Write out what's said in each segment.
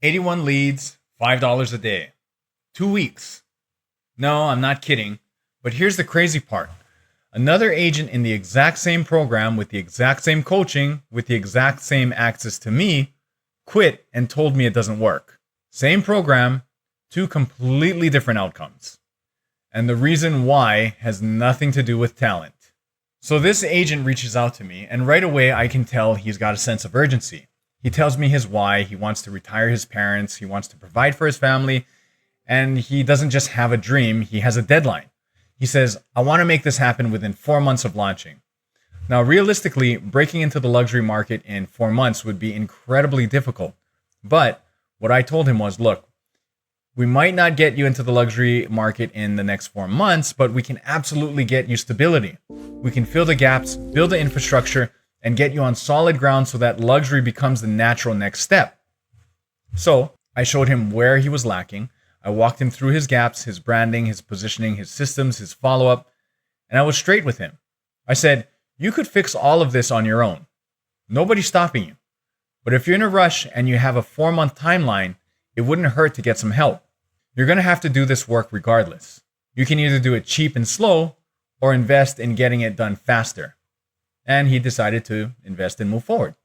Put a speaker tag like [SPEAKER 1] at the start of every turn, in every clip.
[SPEAKER 1] 81 leads, $5 a day. 2 weeks. No, I'm not kidding. But here's the crazy part. Another agent in the exact same program with the exact same coaching, with the exact same access to me, quit and told me it doesn't work. Same program, two completely different outcomes. And the reason why has nothing to do with talent. So this agent reaches out to me, and right away I can tell he's got a sense of urgency. He tells me his why. He wants to retire his parents. He wants to provide for his family. And he doesn't just have a dream, he has a deadline. He says, I want to make this happen within 4 months of launching. Now, realistically, breaking into the luxury market in 4 months would be incredibly difficult. But what I told him was, look, we might not get you into the luxury market in the next 4 months, but we can absolutely get you stability. We can fill the gaps, build the infrastructure, and get you on solid ground so that luxury becomes the natural next step. So I showed him where he was lacking. I walked him through his gaps, his branding, his positioning, his systems, his follow-up, and I was straight with him. I said, you could fix all of this on your own. Nobody's stopping you. But if you're in a rush and you have a 4-month timeline, it wouldn't hurt to get some help. You're going to have to do this work regardless. You can either do it cheap and slow or invest in getting it done faster. And he decided to invest and move forward.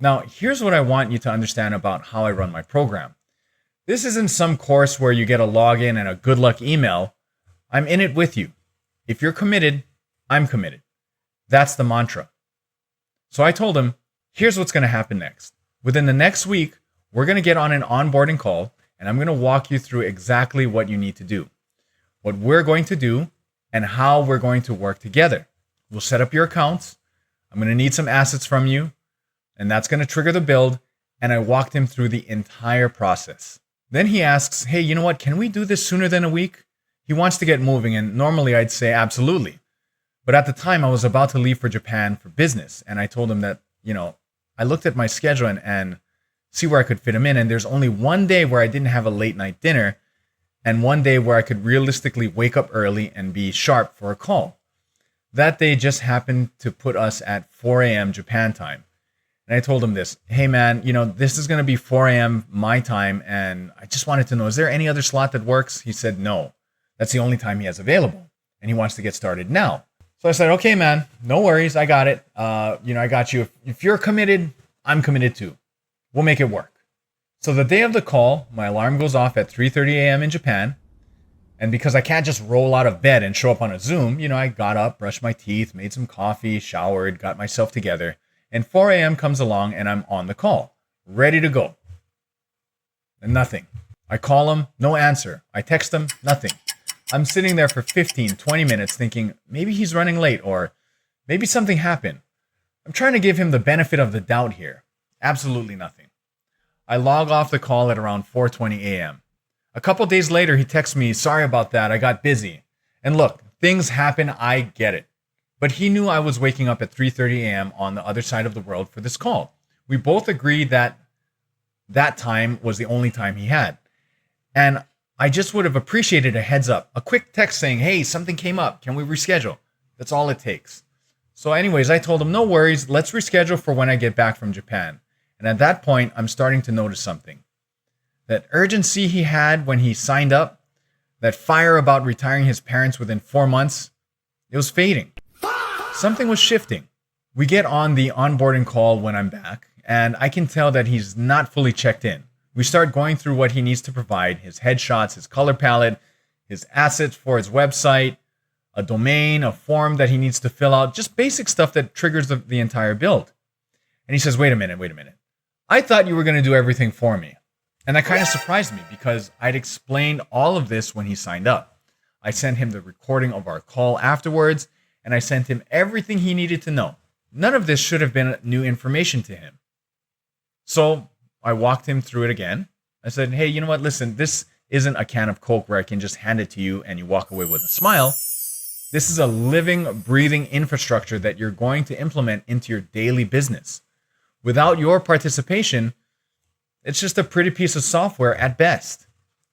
[SPEAKER 1] Now, here's what I want you to understand about how I run my program. This isn't some course where you get a login and a good luck email. I'm in it with you. If you're committed, I'm committed. That's the mantra. So I told him, here's what's going to happen next. Within the next week, we're going to get on an onboarding call, and I'm going to walk you through exactly what you need to do, what we're going to do, and how we're going to work together. We'll set up your accounts. I'm going to need some assets from you, and that's going to trigger the build. And I walked him through the entire process. Then he asks, hey, you know what? Can we do this sooner than a week? He wants to get moving, and normally I'd say absolutely. But at the time, I was about to leave for Japan for business, and I told him that, I looked at my schedule and see where I could fit him in, and there's only one day where I didn't have a late night dinner, and one day where I could realistically wake up early and be sharp for a call. That day just happened to put us at 4 a.m. Japan time. And I told him this, hey man, this is going to be 4 a.m. my time, and I just wanted to know, is there any other slot that works? He said, no, that's the only time he has available, and he wants to get started now. So I said, okay, man, no worries, I got it. I got you. If you're committed, I'm committed too. We'll make it work. So the day of the call, my alarm goes off at 3:30 a.m. in Japan, and because I can't just roll out of bed and show up on a Zoom, I got up, brushed my teeth, made some coffee, showered, got myself together. And 4 a.m. comes along and I'm on the call, ready to go. And nothing. I call him, no answer. I text him, nothing. I'm sitting there for 15, 20 minutes thinking maybe he's running late or maybe something happened. I'm trying to give him the benefit of the doubt here. Absolutely nothing. I log off the call at around 4:20 a.m. A couple days later, he texts me, sorry about that, I got busy. And look, things happen, I get it. But he knew I was waking up at 3:30 a.m. on the other side of the world for this call. We both agreed that that time was the only time he had. And I just would have appreciated a heads up, a quick text saying, hey, something came up. Can we reschedule? That's all it takes. So anyways, I told him, no worries. Let's reschedule for when I get back from Japan. And at that point, I'm starting to notice something. That urgency he had when he signed up, that fire about retiring his parents within 4 months, it was fading. Something was shifting. We get on the onboarding call when I'm back, and I can tell that he's not fully checked in. We start going through what he needs to provide, his headshots, his color palette, his assets for his website, a domain, a form that he needs to fill out, just basic stuff that triggers the entire build. And he says, wait a minute. I thought you were going to do everything for me. And that kind of surprised me because I'd explained all of this when he signed up. I sent him the recording of our call afterwards, and I sent him everything he needed to know. None of this should have been new information to him. So I walked him through it again. I said, hey, you know what? Listen, this isn't a can of Coke where I can just hand it to you and you walk away with a smile. This is a living, breathing infrastructure that you're going to implement into your daily business. Without your participation, it's just a pretty piece of software at best.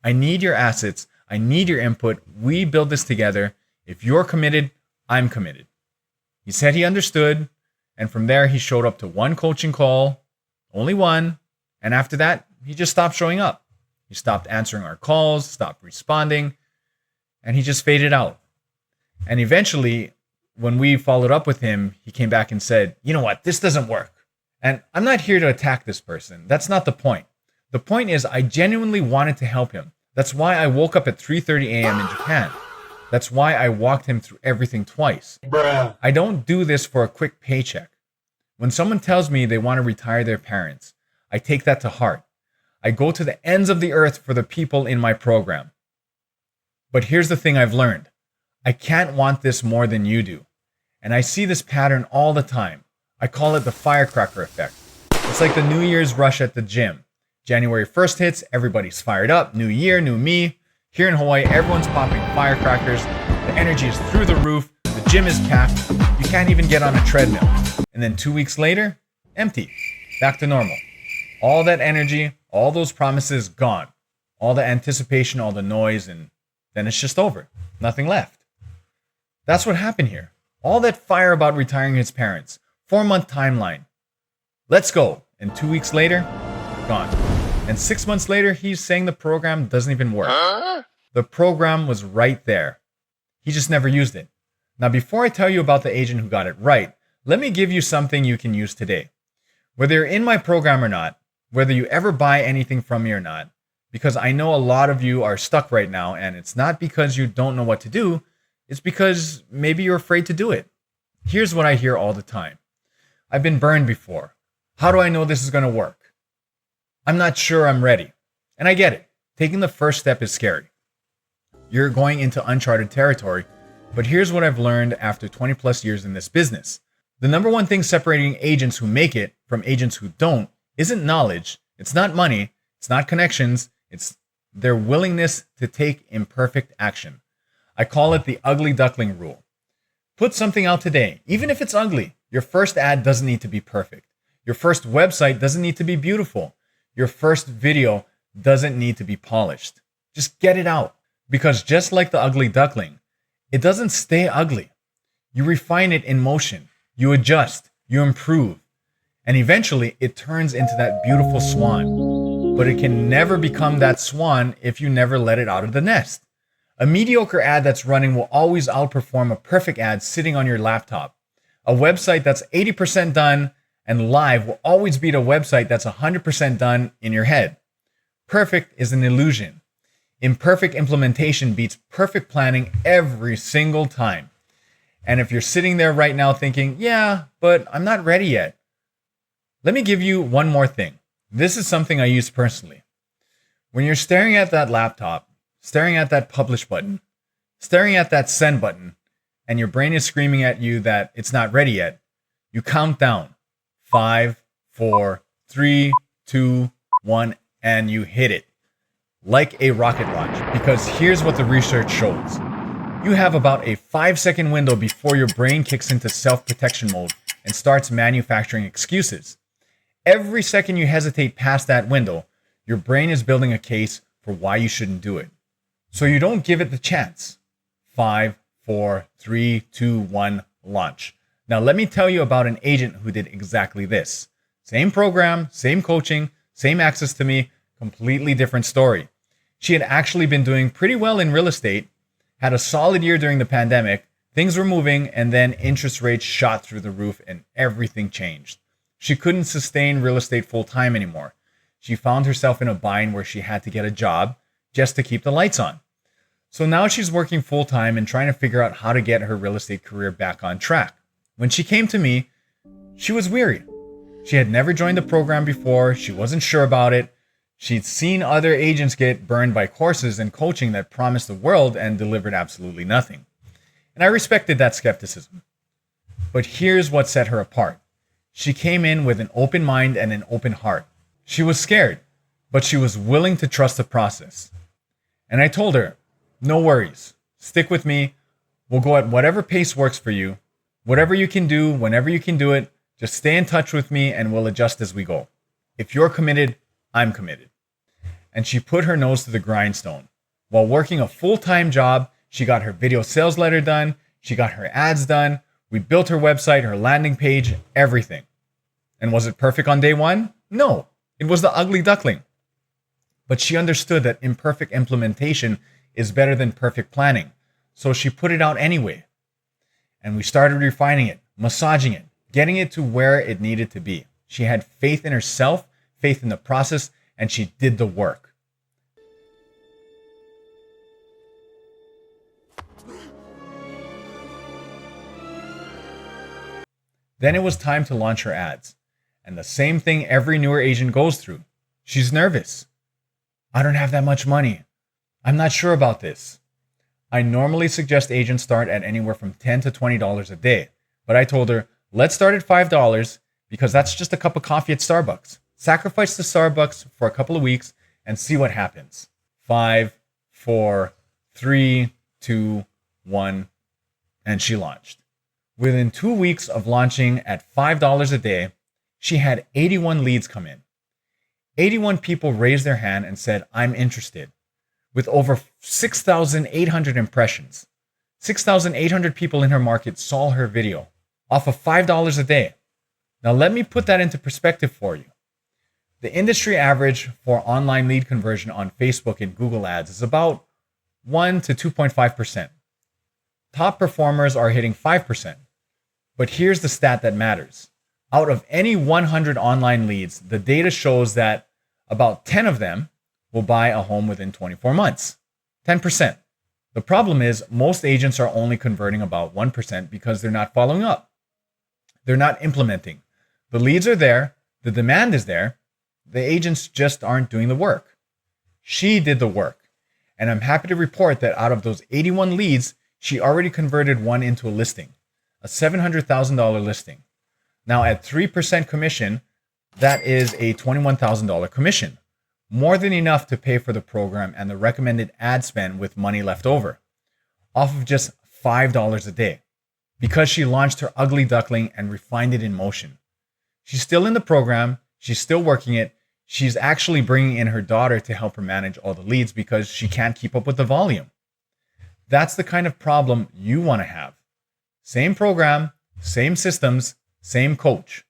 [SPEAKER 1] I need your assets. I need your input. We build this together. If you're committed, I'm committed. He said he understood. And from there, he showed up to one coaching call, only one. And after that, he just stopped showing up. He stopped answering our calls, stopped responding, and he just faded out. And eventually, when we followed up with him, he came back and said, you know what, this doesn't work. And I'm not here to attack this person. That's not the point. The point is I genuinely wanted to help him. That's why I woke up at 3:30 a.m. in Japan. That's why I walked him through everything twice. Bruh. I don't do this for a quick paycheck. When someone tells me they want to retire their parents, I take that to heart. I go to the ends of the earth for the people in my program. But here's the thing I've learned. I can't want this more than you do. And I see this pattern all the time. I call it the Firecracker Effect. It's like the New Year's rush at the gym. January 1st hits, everybody's fired up, new year, new me. Here in Hawaii, everyone's popping firecrackers. The energy is through the roof. The gym is packed. You can't even get on a treadmill. And then 2 weeks later, empty. Back to normal. All that energy, all those promises, gone. All the anticipation, all the noise, and then it's just over. Nothing left. That's what happened here. All that fire about retiring his parents. 4-month timeline. Let's go. And 2 weeks later, gone. And 6 months later, he's saying the program doesn't even work. The program was right there. He just never used it. Now, before I tell you about the agent who got it right, let me give you something you can use today. Whether you're in my program or not, whether you ever buy anything from me or not, because I know a lot of you are stuck right now, and it's not because you don't know what to do, it's because maybe you're afraid to do it. Here's what I hear all the time. I've been burned before. How do I know this is going to work? I'm not sure I'm ready. And I get it. Taking the first step is scary. You're going into uncharted territory. But here's what I've learned after 20 plus years in this business. The number one thing separating agents who make it from agents who don't isn't knowledge. It's not money. It's not connections. It's their willingness to take imperfect action. I call it the ugly duckling rule. Put something out today, even if it's ugly. Your first ad doesn't need to be perfect. Your first website doesn't need to be beautiful. Your first video doesn't need to be polished. Just get it out. Because just like the ugly duckling, it doesn't stay ugly. You refine it in motion. You adjust. You improve. And eventually it turns into that beautiful swan. But it can never become that swan if you never let it out of the nest. A mediocre ad that's running will always outperform a perfect ad sitting on your laptop. A website that's 80% done and live will always beat a website that's 100% done in your head. Perfect is an illusion. Imperfect implementation beats perfect planning every single time. And if you're sitting there right now thinking, yeah, but I'm not ready yet, let me give you one more thing. This is something I use personally. When you're staring at that laptop, staring at that publish button, staring at that send button, and your brain is screaming at you that it's not ready yet, you count down. 5, 4, 3, 2, 1, and you hit it. Like a rocket launch. Because here's what the research shows. You have about a 5-second window before your brain kicks into self-protection mode and starts manufacturing excuses. Every second you hesitate past that window, your brain is building a case for why you shouldn't do it. So you don't give it the chance. 5, 4, 3, 2, 1, launch. Now let me tell you about an agent who did exactly this. Same program, same coaching, same access to me, completely different story. She had actually been doing pretty well in real estate, had a solid year during the pandemic, things were moving, and then interest rates shot through the roof and everything changed. She couldn't sustain real estate full time anymore. She found herself in a bind where she had to get a job just to keep the lights on. So now she's working full time and trying to figure out how to get her real estate career back on track. When she came to me, she was weary. She had never joined the program before. She wasn't sure about it. She'd seen other agents get burned by courses and coaching that promised the world and delivered absolutely nothing. And I respected that skepticism. But here's what set her apart. She came in with an open mind and an open heart. She was scared, but she was willing to trust the process. And I told her, no worries. Stick with me. We'll go at whatever pace works for you. Whatever you can do, whenever you can do it, just stay in touch with me and we'll adjust as we go. If you're committed, I'm committed. And she put her nose to the grindstone. While working a full-time job, she got her video sales letter done. She got her ads done. We built her website, her landing page, everything. And was it perfect on day one? No, it was the ugly duckling. But she understood that imperfect implementation is better than perfect planning. So she put it out anyway. And we started refining it, massaging it, getting it to where it needed to be. She had faith in herself, faith in the process, and she did the work. Then it was time to launch her ads. And the same thing every newer agent goes through. She's nervous. I don't have that much money. I'm not sure about this. I normally suggest agents start at anywhere from $10 to $20 a day. But I told her, let's start at $5 because that's just a cup of coffee at Starbucks. Sacrifice the Starbucks for a couple of weeks and see what happens. 5, 4, 3, 2, 1, and she launched. Within 2 weeks of launching at $5 a day, she had 81 leads come in. 81 people raised their hand and said, I'm interested, with over 6,800 impressions. 6,800 people in her market saw her video off of $5 a day. Now let me put that into perspective for you. The industry average for online lead conversion on Facebook and Google ads is about 1 to 2.5%. Top performers are hitting 5%. But here's the stat that matters. Out of any 100 online leads, the data shows that about 10 of them will buy a home within 24 months. 10%. The problem is most agents are only converting about 1% because they're not following up. They're not implementing. The leads are there. The demand is there. The agents just aren't doing the work. She did the work. And I'm happy to report that out of those 81 leads, she already converted one into a listing, a $700,000 listing. Now at 3% commission, that is a $21,000 commission, more than enough to pay for the program and the recommended ad spend with money left over, off of just $5 a day, because she launched her ugly duckling and refined it in motion. She's still in the program. She's still working it. She's actually bringing in her daughter to help her manage all the leads because she can't keep up with the volume. That's the kind of problem you want to have. Same program, same systems, same coach.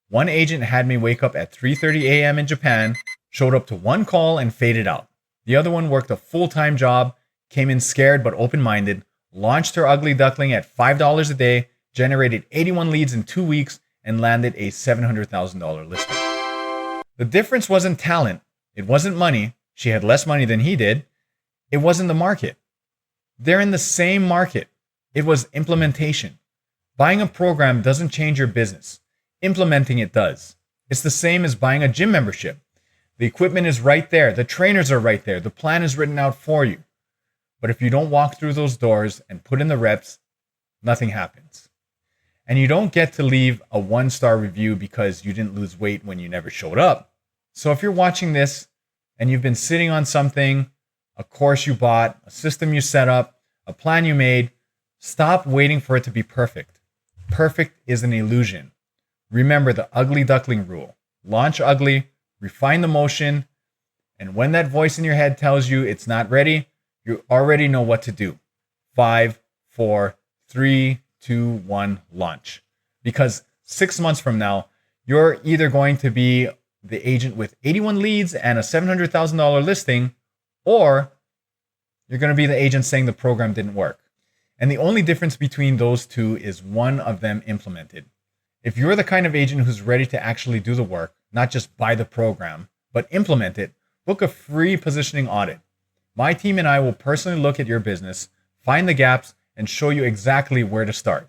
[SPEAKER 1] One agent had me wake up at 3:30 a.m. in Japan, showed up to one call and faded out. The other one worked a full-time job, came in scared but open-minded, launched her ugly duckling at $5 a day, generated 81 leads in 2 weeks, and landed a $700,000 listing. The difference wasn't talent. It wasn't money. She had less money than he did. It wasn't the market. They're in the same market. It was implementation. Buying a program doesn't change your business. Implementing it does. It's the same as buying a gym membership. The equipment is right there. The trainers are right there. The plan is written out for you. But if you don't walk through those doors and put in the reps, nothing happens. And you don't get to leave a 1-star review because you didn't lose weight when you never showed up. So if you're watching this and you've been sitting on something, a course you bought, a system you set up, a plan you made, stop waiting for it to be perfect. Perfect is an illusion. Remember the ugly duckling rule. Launch ugly, refine the motion, and when that voice in your head tells you it's not ready, you already know what to do. 5, 4, 3, 2, 1, launch. Because 6 months from now, you're either going to be the agent with 81 leads and a $700,000 listing, or you're going to be the agent saying the program didn't work. And the only difference between those two is one of them implemented. If you're the kind of agent who's ready to actually do the work, not just buy the program, but implement it, book a free positioning audit. My team and I will personally look at your business, find the gaps, and show you exactly where to start.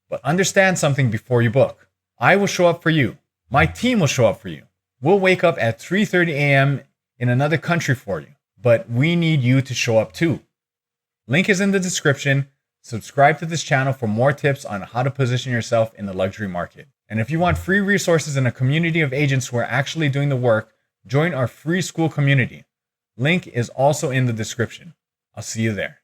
[SPEAKER 1] But understand something before you book. I will show up for you. My team will show up for you. We'll wake up at 3:30 a.m. in another country for you, but we need you to show up too. Link is in the description. Subscribe to this channel for more tips on how to position yourself in the luxury market. And if you want free resources and a community of agents who are actually doing the work, join our free school community. Link is also in the description. I'll see you there.